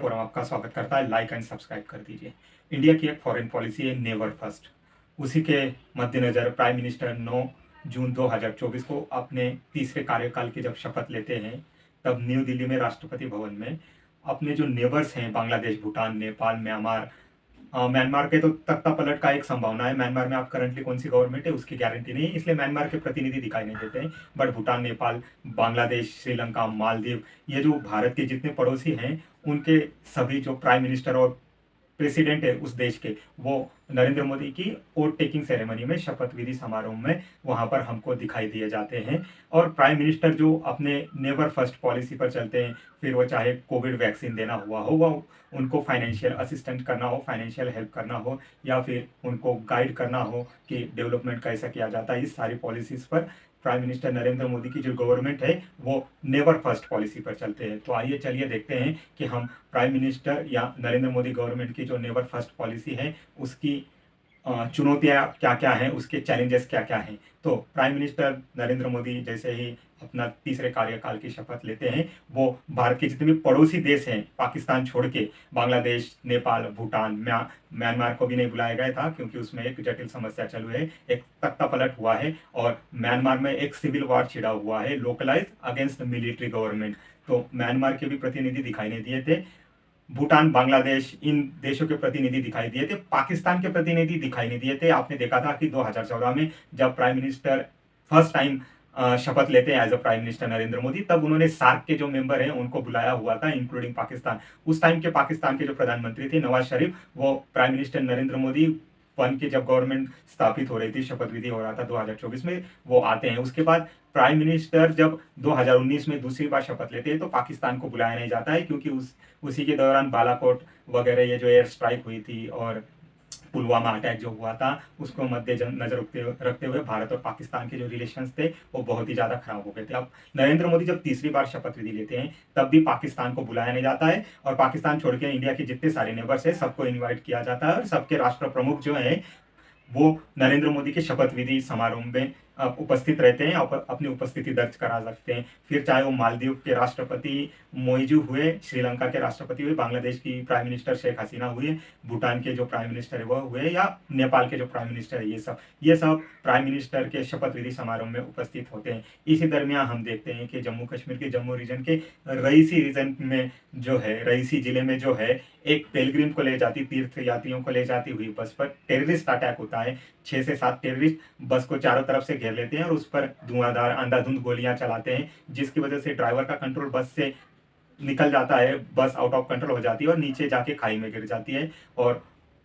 Forum आपका स्वागत करता है। लाइक एंड सब्सक्राइब कर दीजिए। इंडिया की एक फॉरेन पॉलिसी है नेवर फर्स्ट। उसी के मद्देनज़र प्राइम मिनिस्टर 9 जून 2024 को अपने तीसरे कार्यकाल की जब शपथ लेते हैं, तब न्यू दिल्ली में राष्ट्रपति भवन में अपने जो नेबर्स हैं बांग्लादेश, भूटान, नेपाल, म्यांमार, म्यांमार के तो तख्ता पलट का एक संभावना है। म्यांमार में आप करंटली कौन सी गवर्नमेंट है उसकी गारंटी नहीं है, इसलिए म्यांमार के प्रतिनिधि दिखाई नहीं देते हैं। बट भूटान, नेपाल, बांग्लादेश, श्रीलंका, मालदीव, ये जो भारत के जितने पड़ोसी हैं, उनके सभी जो प्राइम मिनिस्टर और प्रेसिडेंट है उस देश के, वो नरेंद्र मोदी की ओथ टेकिंग सेरेमनी में, शपथ विधि समारोह में वहां पर हमको दिखाई दिए जाते हैं। और प्राइम मिनिस्टर जो अपने नेवर फर्स्ट पॉलिसी पर चलते हैं, फिर वो चाहे कोविड वैक्सीन देना हुआ हो, वो उनको फाइनेंशियल असिस्टेंट करना हो, फाइनेंशियल हेल्प करना हो, या फिर उनको गाइड करना हो कि डेवलपमेंट कैसा किया जाता है, इस सारी पॉलिसीज पर प्राइम मिनिस्टर नरेंद्र मोदी की जो गवर्नमेंट है वो नेवर फर्स्ट पॉलिसी पर चलते हैं। तो आइए चलिए देखते हैं कि हम प्राइम मिनिस्टर या नरेंद्र मोदी गवर्नमेंट की जो नेवर फर्स्ट पॉलिसी है उसकी चुनौतियां क्या क्या हैं, उसके चैलेंजेस क्या क्या हैं। तो प्राइम मिनिस्टर नरेंद्र मोदी जैसे ही अपना तीसरे कार्यकाल की शपथ लेते हैं, वो भारत के जितने भी पड़ोसी देश हैं, पाकिस्तान छोड़ के, बांग्लादेश, नेपाल, भूटान, म्यांमार को भी नहीं बुलाया गया था क्योंकि उसमें एक जटिल समस्या चालू है, एक तख्ता पलट हुआ है और म्यांमार में एक सिविल वॉर छिड़ा हुआ है, लोकलाइज अगेंस्ट मिलिट्री गवर्नमेंट। तो म्यांमार के भी प्रतिनिधि दिखाई नहीं दिए थे, भूटान, बांग्लादेश, इन देशों के प्रतिनिधि दिखाई दिए थे, पाकिस्तान के प्रतिनिधि दिखाई नहीं दिए थे। आपने देखा था कि 2014 में जब प्राइम मिनिस्टर फर्स्ट टाइम शपथ लेते हैं as a prime minister Narendra Modi, तब उन्होंने सार्क के जो मेंबर हैं उनको बुलाया हुआ था, इंक्लूडिंग पाकिस्तान। उस टाइम के पाकिस्तान के जो प्रधानमंत्री थे नवाज शरीफ, वो prime minister Narendra Modi one की जब गवर्नमेंट स्थापित हो रही थी, शपथ विधि हो रहा था 2024 में, वो आते हैं। उसके बाद प्राइम मिनिस्टर जब 2019 में दूसरी बार शपथ लेते हैं तो पाकिस्तान को बुलाया नहीं जाता है, क्योंकि उसी के दौरान बालाकोट वगैरह ये जो एयर स्ट्राइक हुई थी और पुलवामा अटैक जो हुआ था, उसको मद्देनजर रखते हुए भारत और पाकिस्तान के जो रिलेशंस थे वो बहुत ही ज़्यादा खराब हो गए थे। अब नरेंद्र मोदी जब तीसरी बार शपथ विधि लेते हैं तब भी पाकिस्तान को बुलाया नहीं जाता है, और पाकिस्तान छोड़ के इंडिया के जितने सारे नेबर्स हैं सबको इन्वाइट किया जाता है, और सबके राष्ट्र प्रमुख जो हैं वो नरेंद्र मोदी के शपथ विधि समारोह में उपस्थित रहते हैं, अपनी उपस्थिति दर्ज करा सकते हैं। फिर चाहे वो मालदीव के राष्ट्रपति मोइजू हुए, श्रीलंका के राष्ट्रपति हुए, बांग्लादेश की प्राइम मिनिस्टर शेख हसीना हुए, भूटान के जो प्राइम मिनिस्टर है वो हुए, या नेपाल के जो प्राइम मिनिस्टर है, ये सब प्राइम मिनिस्टर के शपथ विधि समारोह में उपस्थित होते हैं। इसी दरमियान हम देखते हैं कि जम्मू कश्मीर के जम्मू रीजन के रईसी रीजन में जो है, रईसी जिले में जो है, एक पेलग्रिम को ले जाती, तीर्थ यात्रियों को ले जाती हुई बस पर टेररिस्ट अटैक होता है। 6 से 7 टेररिस्ट बस को चारों तरफ से घेर लेते हैं और उस पर धुआंधार अंधाधुंध गोलियां चलाते हैं, जिसकी वजह से ड्राइवर का कंट्रोल बस से निकल जाता है, बस आउट ऑफ कंट्रोल हो जाती है और नीचे जाके खाई में गिर जाती है, और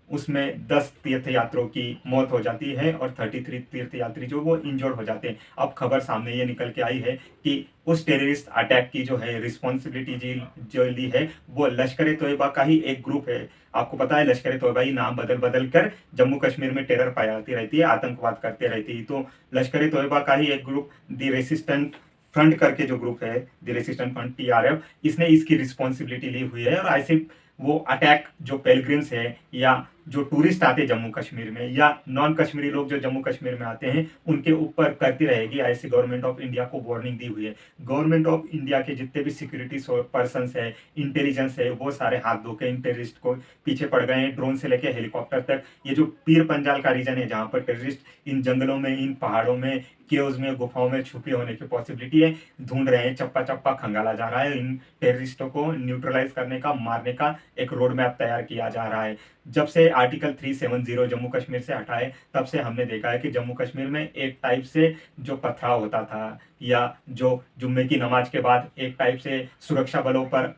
उसमें 10 तीर्थयात्रियों की मौत हो जाती है और 33 तीर्थयात्री जो वो इंजोर्ड हो जाते हैं। अब खबर सामने ये निकल के आई है कि उस टेररिस्ट अटैक की जो है रिस्पॉन्सिबिलिटी जो ली है वो लश्कर तोयबा का ही एक ग्रुप है। आपको पता है लश्कर तोयबा ही नाम बदल बदल कर जम्मू कश्मीर में टेरर फैलाती रहती है, आतंकवाद करते रहती है। तो लश्कर तोयबा का ही एक ग्रुप द रेसिस्टेंट फ्रंट करके जो ग्रुप है, द रेसिस्टेंट फ्रंट TRF, इसने इसकी रिस्पॉन्सिबिलिटी ली हुई है। और ऐसे वो अटैक जो पेलग्रिम्स है या जो टूरिस्ट आते हैं जम्मू कश्मीर में, या नॉन कश्मीरी लोग जो जम्मू कश्मीर में आते हैं, उनके ऊपर करती रहेगी, ऐसी गवर्नमेंट ऑफ इंडिया को वार्निंग दी हुई है। गवर्नमेंट ऑफ इंडिया के जितने भी सिक्योरिटी पर्सन्स है, इंटेलिजेंस है, वो सारे हाथ धो के इन टेररिस्ट को पीछे पड़ गए हैं, ड्रोन से लेकर हेलीकॉप्टर तक। ये जो पीर पंजाल का रीजन है जहाँ पर टेररिस्ट इन जंगलों में, इन पहाड़ों में, केव्स में, गुफाओं में छुपे होने की पॉसिबिलिटी है, ढूंढ रहे हैं। चप्पा चप्पा खंगाला जा रहा है, इन टेररिस्टों को न्यूट्रलाइज करने का, मारने का एक रोड मैप तैयार किया जा रहा है। जब से आर्टिकल 370 जम्मू कश्मीर से हटा है, तब से हमने देखा है कि जम्मू कश्मीर में एक टाइप से जो पथराव होता था, या जो जुम्मे की नमाज के बाद एक टाइप से सुरक्षा बलों पर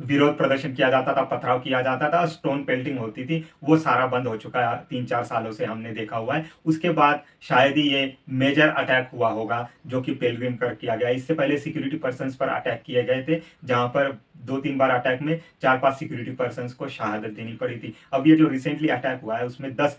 विरोध प्रदर्शन किया जाता था, पथराव किया जाता था, स्टोन पेल्टिंग होती थी, वो सारा बंद हो चुका है। 3-4 सालों से हमने देखा हुआ है। उसके बाद शायद ही ये मेजर अटैक हुआ होगा जो कि पेलग्रिम कर किया गया। इससे पहले सिक्योरिटी पर्सन्स पर अटैक किए गए थे, जहां पर 2-3 बार अटैक में 4-5 सिक्योरिटी पर्सन्स को शहादत देनी पड़ी थी। अब ये जो रिसेंटली अटैक हुआ है उसमें 10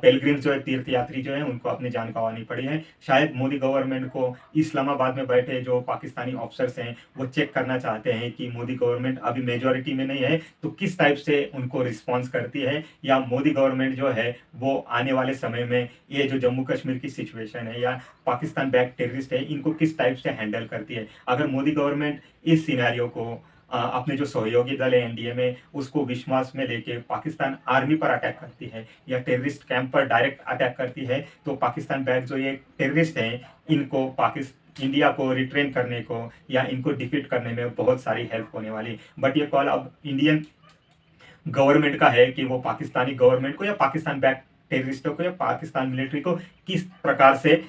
पेलग्रिम्स जो है, तीर्थयात्री जो है, उनको अपनी जान गंवानी पड़ी है। शायद मोदी गवर्नमेंट को इस्लामाबाद में बैठे जो पाकिस्तानी ऑफिसर्स हैं वो चेक करना चाहते हैं कि मोदी गवर्नमेंट अभी मेजॉरिटी में नहीं है तो किस टाइप से उनको रिस्पॉन्स करती है, या मोदी गवर्नमेंट जो है वो आने वाले समय में ये जो जम्मू कश्मीर की सिचुएशन है या पाकिस्तान बैक टेररिस्ट है, इनको किस टाइप से हैंडल करती है। अगर मोदी गवर्नमेंट इस सिनेरियो को अपने जो सहयोगी दल है एनडीए में उसको विश्वास में लेके पाकिस्तान आर्मी पर अटैक करती है या टेररिस्ट कैंप पर डायरेक्ट अटैक करती है, तो पाकिस्तान बैक जो ये टेररिस्ट हैं इनको इंडिया को रिट्रेन करने को या इनको डिफीट करने में बहुत सारी हेल्प होने वाली। बट ये कॉल अब इंडियन गवर्नमेंट का है कि वो पाकिस्तानी गवर्नमेंट को या पाकिस्तान बैक टेररिस्टों को या पाकिस्तान मिलिट्री को किस प्रकार से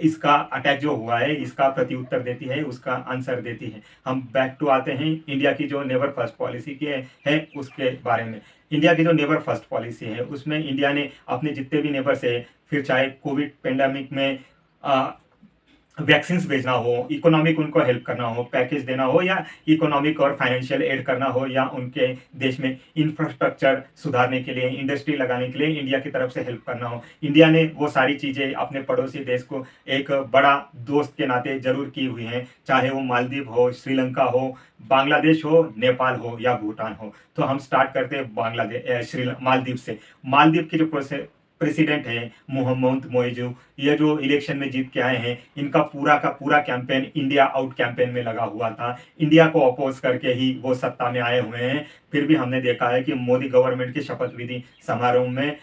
इसका अटैक जो हुआ है इसका प्रत्युत्तर देती है, उसका आंसर देती है। हम बैक टू आते हैं इंडिया की जो नेवर फर्स्ट पॉलिसी की है उसके बारे में। इंडिया की जो नेवर फर्स्ट पॉलिसी है उसमें इंडिया ने अपने जितने भी नेबर्स है, फिर चाहे कोविड पेंडेमिक में वैक्सीन भेजना हो, इकोनॉमिक उनको हेल्प करना हो, पैकेज देना हो, या इकोनॉमिक और फाइनेंशियल एड करना हो, या उनके देश में इंफ्रास्ट्रक्चर सुधारने के लिए, इंडस्ट्री लगाने के लिए इंडिया की तरफ से हेल्प करना हो, इंडिया ने वो सारी चीज़ें अपने पड़ोसी देश को एक बड़ा दोस्त के नाते जरूर की हुई हैं, चाहे वो मालदीव हो, श्रीलंका हो, बांग्लादेश हो, नेपाल हो या भूटान हो। तो हम स्टार्ट करते हैं मालदीव से। मालदीव की जो प्रेसिडेंट है मोहम्मद मोइजू, ये जो इलेक्शन में जीत के आए हैं इनका पूरा का पूरा कैंपेन इंडिया आउट कैंपेन में लगा हुआ था। इंडिया को अपोज करके ही वो सत्ता में आए हुए हैं। फिर भी हमने देखा है कि मोदी गवर्नमेंट के शपथ विधि समारोह में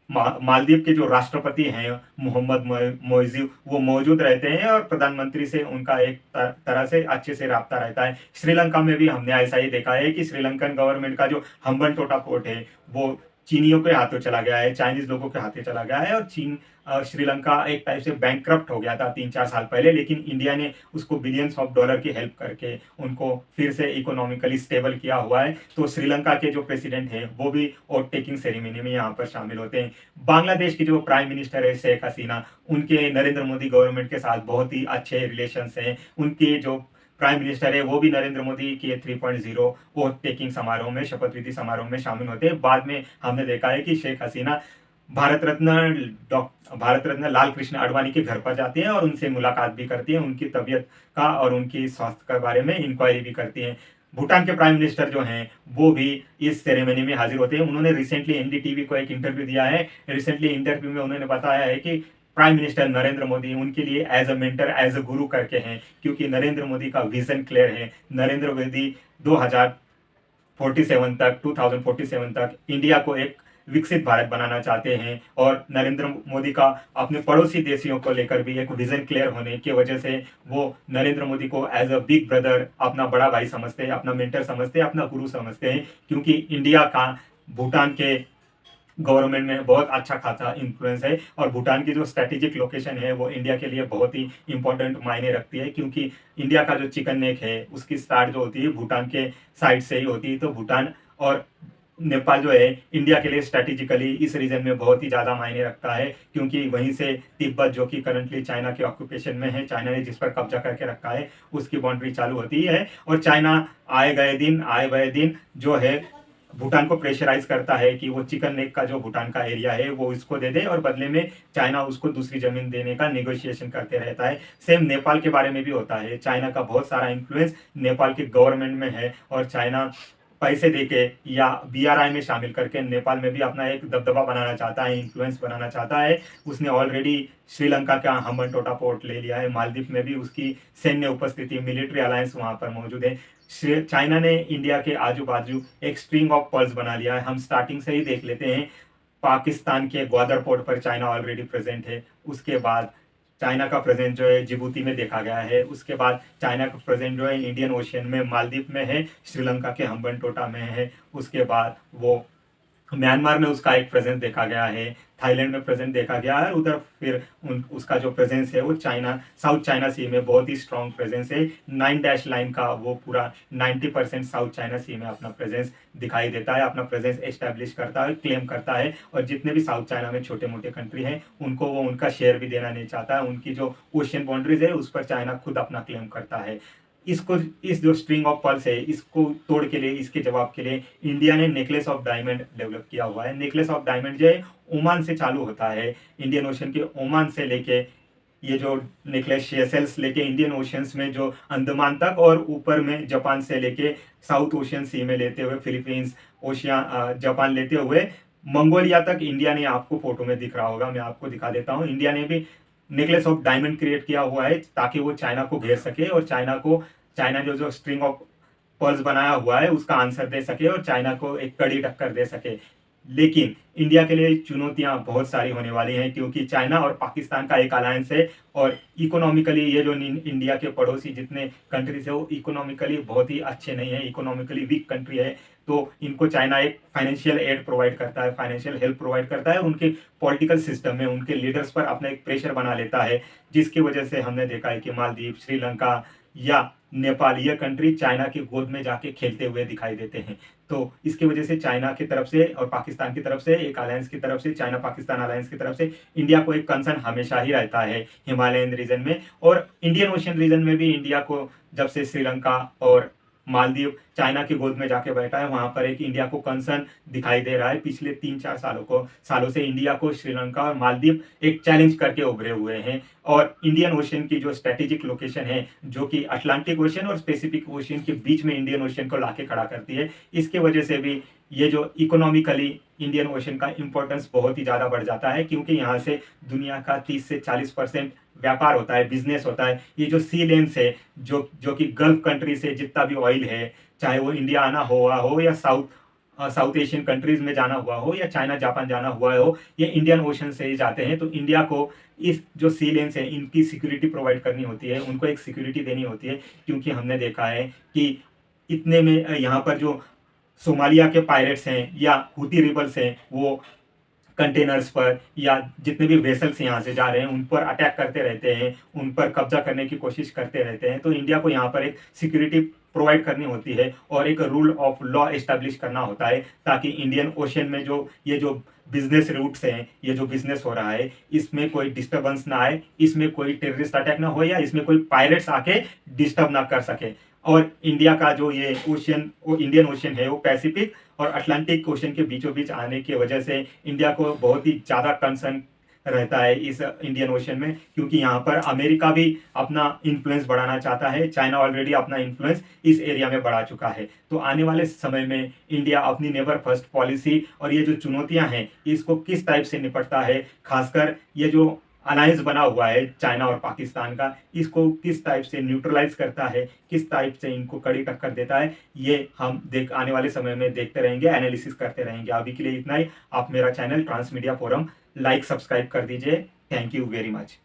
मालदीव के जो राष्ट्रपति हैं मोहम्मद मोइजू वो मौजूद रहते हैं और प्रधानमंत्री से उनका एक तरह से अच्छे से राब्ता रहता है। श्रीलंका में भी हमने ऐसा ही देखा है कि श्रीलंकन गवर्नमेंट का जो हम्बनटोटा पोर्ट है वो चीनियों के हाथों चला गया है, चाइनीज लोगों के हाथों चला गया है, और श्रीलंका एक टाइप से बैंकक्रप्ट हो गया था 3-4 साल पहले, लेकिन इंडिया ने उसको बिलियंस ऑफ डॉलर की हेल्प करके उनको फिर से इकोनॉमिकली स्टेबल किया हुआ है। तो श्रीलंका के जो प्रेसिडेंट हैं वो भी ओथ टेकिंग सेरेमनी में यहाँ पर शामिल होते हैं। बांग्लादेश की जो प्राइम मिनिस्टर है शेख हसीना, उनके नरेंद्र मोदी गवर्नमेंट के साथ बहुत ही अच्छे रिलेशंस हैं। उनके जो प्राइम मिनिस्टर है वो भी नरेंद्र मोदी के 3.0 ओथ टेकिंग समारोह में, शपथ विधि समारोह में शामिल होते हैं। बाद में हमने देखा है कि शेख हसीना भारत रत्न लाल कृष्ण आडवाणी के घर पर जाती हैं और उनसे मुलाकात भी करती हैं, उनकी तबीयत का और उनकी स्वास्थ्य के बारे में इंक्वायरी भी करती हैं। भूटान के प्राइम मिनिस्टर जो हैं वो भी इस सेरेमनी में हाजिर होते हैं। उन्होंने रिसेंटली एनडीटीवी को एक इंटरव्यू दिया है। रिसेंटली इंटरव्यू में उन्होंने बताया है कि प्राइम मिनिस्टर नरेंद्र मोदी उनके लिए as a mentor, as a guru करके हैं, क्योंकि नरेंद्र मोदी का विजन क्लियर है। नरेंद्र मोदी 2047 तक इंडिया को एक विकसित भारत बनाना चाहते हैं, और नरेंद्र मोदी का अपने पड़ोसी देशियों को लेकर भी एक विजन क्लियर होने की वजह से वो नरेंद्र मोदी को एज अ बिग ब्रदर, अपना बड़ा भाई समझते हैं, अपना मेंटर समझते हैं, अपना गुरु समझते हैं, क्योंकि इंडिया का भूटान के गवर्नमेंट में बहुत अच्छा खासा इन्फ्लुएंस है। और भूटान की जो स्ट्रेटेजिक लोकेशन है वो इंडिया के लिए बहुत ही इंपॉर्टेंट मायने रखती है, क्योंकि इंडिया का जो चिकन नेक है उसकी स्टार्ट जो होती है भूटान के साइड से ही होती है। तो भूटान और नेपाल जो है इंडिया के लिए स्ट्रेटेजिकली इस रीजन में बहुत ही ज़्यादा मायने रखता है, क्योंकि वहीं से तिब्बत जो कि करंटली चाइना के ऑक्यूपेशन में है, चाइना ने जिस पर कब्जा करके रखा है, उसकी बाउंड्री चालू होती है। और चाइना आए गए दिन जो है भूटान को प्रेशराइज करता है कि वो चिकन नेक का जो भूटान का एरिया है वो इसको दे दे, और बदले में चाइना उसको दूसरी जमीन देने का नेगोशिएशन करते रहता है। सेम नेपाल के बारे में भी होता है। चाइना का बहुत सारा इन्फ्लुएंस नेपाल के गवर्नमेंट में है, और चाइना पैसे देके या बीआरआई में शामिल करके नेपाल में भी अपना एक दबदबा बनाना चाहता है, इन्फ्लुएंस बनाना चाहता है। उसने ऑलरेडी श्रीलंका का हम्बनटोटा पोर्ट ले लिया है। मालदीव में भी उसकी सैन्य उपस्थिति, मिलिट्री अलायंस वहां पर मौजूद है। चाइना ने इंडिया के आजू बाजू एक स्ट्रिंग ऑफ पर्ल्स बना लिया है। हम स्टार्टिंग से ही देख लेते हैं, पाकिस्तान के ग्वादर पोर्ट पर चाइना ऑलरेडी प्रेजेंट है। उसके बाद चाइना का प्रेजेंट जो है जिबूती में देखा गया है। उसके बाद चाइना का प्रेजेंट जो है इंडियन ओशियन में मालदीव में है, श्रीलंका के हम्बनटोटा में है। उसके बाद वो म्यांमार में उसका एक प्रेजेंस देखा गया है, थाईलैंड में प्रेजेंट देखा गया है। उधर फिर उसका जो प्रेजेंस है वो साउथ चाइना सी में बहुत ही स्ट्रॉन्ग प्रेजेंस है। 9 डैश लाइन का वो पूरा 90% साउथ चाइना सी में अपना प्रेजेंस दिखाई देता है, अपना प्रेजेंस एस्टैब्लिश करता है, क्लेम करता है। और जितने भी साउथ चाइना में छोटे मोटे कंट्री हैं उनको वो उनका शेयर भी देना नहीं चाहता है। उनकी जो ओशियन बाउंड्रीज है उस पर चाइना खुद अपना क्लेम करता है। इस जो स्ट्रिंग ऑफ पर्ल्स है इसको तोड़ के लिए, इसके जवाब के लिए इंडिया ने नेकलेस ऑफ डायमंड डेवलप किया हुआ है। नेकलेस ऑफ डायमंड जो है ओमान से चालू होता है, इंडियन ओशन के ओमान से लेके ये जो नेकलेस शेसेल्स लेके इंडियन ओशंस में जो अंडमान तक, और ऊपर में जापान से लेके साउथ ओशियन सी में लेते हुए फिलीपींस, जापान लेते हुए मंगोलिया तक इंडिया ने, आपको फोटो में दिख रहा होगा, मैं आपको दिखा देता हूँ, इंडिया ने भी नेकलेस ऑफ डायमंड क्रिएट किया हुआ है ताकि वो चाइना को घेर सके, और चाइना जो स्ट्रिंग ऑफ पल्स बनाया हुआ है उसका आंसर दे सके और चाइना को एक कड़ी टक्कर दे सके। लेकिन इंडिया के लिए चुनौतियां बहुत सारी होने वाली हैं, क्योंकि चाइना और पाकिस्तान का एक अलायंस है और इकोनॉमिकली ये जो इंडिया के पड़ोसी जितने कंट्रीज है वो इकोनॉमिकली बहुत ही अच्छे नहीं है, इकोनॉमिकली वीक कंट्री है। तो इनको चाइना एक फाइनेंशियल एड प्रोवाइड करता है, फाइनेंशियल हेल्प प्रोवाइड करता है, उनके पॉलिटिकल सिस्टम में उनके लीडर्स पर अपना एक प्रेशर बना लेता है, जिसकी वजह से हमने देखा है कि मालदीव, श्रीलंका या नेपाल ये कंट्री चाइना की गोद में जाके खेलते हुए दिखाई देते हैं। तो इसकी वजह से चाइना की तरफ से और पाकिस्तान की तरफ से एक अलायंस की तरफ से, चाइना पाकिस्तान अलायंस की तरफ से इंडिया को एक कंसर्न हमेशा ही रहता है हिमालयन रीजन में। और इंडियन ओशन रीजन में भी इंडिया को जब से श्रीलंका और मालदीव चाइना की गोद में जाके बैठा है वहां पर एक इंडिया को कंसर्न दिखाई दे रहा है। पिछले 3-4 सालों से इंडिया को श्रीलंका और मालदीव एक चैलेंज करके उभरे हुए हैं। और इंडियन ओशन की जो स्ट्रेटेजिक लोकेशन है जो कि अटलांटिक ओशन और स्पेसिफिक ओशन के बीच में इंडियन ओशन को लाके खड़ा करती है, इसके वजह से भी ये जो इकोनॉमिकली इंडियन ओशन का इंपॉर्टेंस बहुत ही ज़्यादा बढ़ जाता है, क्योंकि यहाँ से दुनिया का 30 से 40% व्यापार होता है, बिजनेस होता है। ये जो सी लेन्स है जो कि गल्फ कंट्री से जितना भी ऑयल है, चाहे वो इंडिया आना हुआ हो या साउथ एशियन कंट्रीज में जाना हुआ हो या चाइना जापान जाना हुआ हो, ये इंडियन ओशन से ही जाते हैं। तो इंडिया को इस जो सी लेन्स है इनकी सिक्योरिटी प्रोवाइड करनी होती है, उनको एक सिक्योरिटी देनी होती है, क्योंकि हमने देखा है कि इतने में यहाँ पर जो सोमालिया के पायरेट्स हैं या हुती रिबल्स हैं वो कंटेनर्स पर या जितने भी वेसल्स यहाँ से जा रहे हैं उन पर अटैक करते रहते हैं, उन पर कब्जा करने की कोशिश करते रहते हैं। तो इंडिया को यहाँ पर एक सिक्योरिटी प्रोवाइड करनी होती है और एक रूल ऑफ लॉ एस्टेब्लिश करना होता है, ताकि इंडियन ओशन में जो बिजनेस रूट्स हैं, ये जो बिजनेस हो रहा है, इसमें कोई डिस्टर्बेंस ना आए, इसमें कोई टेररिस्ट अटैक ना हो या इसमें कोई पायरेट्स आके डिस्टर्ब ना कर सके। और इंडिया का जो ये इंडियन ओशन है वो पैसिफिक और अटलांटिक ओशन के बीचों बीच आने की वजह से इंडिया को बहुत ही ज़्यादा कंसर्न रहता है इस इंडियन ओशन में, क्योंकि यहाँ पर अमेरिका भी अपना इन्फ्लुएंस बढ़ाना चाहता है, चाइना ऑलरेडी अपना इन्फ्लुएंस इस एरिया में बढ़ा चुका है। तो आने वाले समय में इंडिया अपनी नेबर फर्स्ट पॉलिसी और ये जो चुनौतियां हैं इसको किस टाइप से निपटता है, खासकर ये जो अलायंस बना हुआ है चाइना और पाकिस्तान का, इसको किस टाइप से न्यूट्रलाइज करता है, किस टाइप से इनको कड़ी टक्कर देता है, ये हम आने वाले समय में देखते रहेंगे, एनालिसिस करते रहेंगे। अभी के लिए इतना ही। आप मेरा channel transmedia forum like subscribe कर दीजिए। Thank you very much.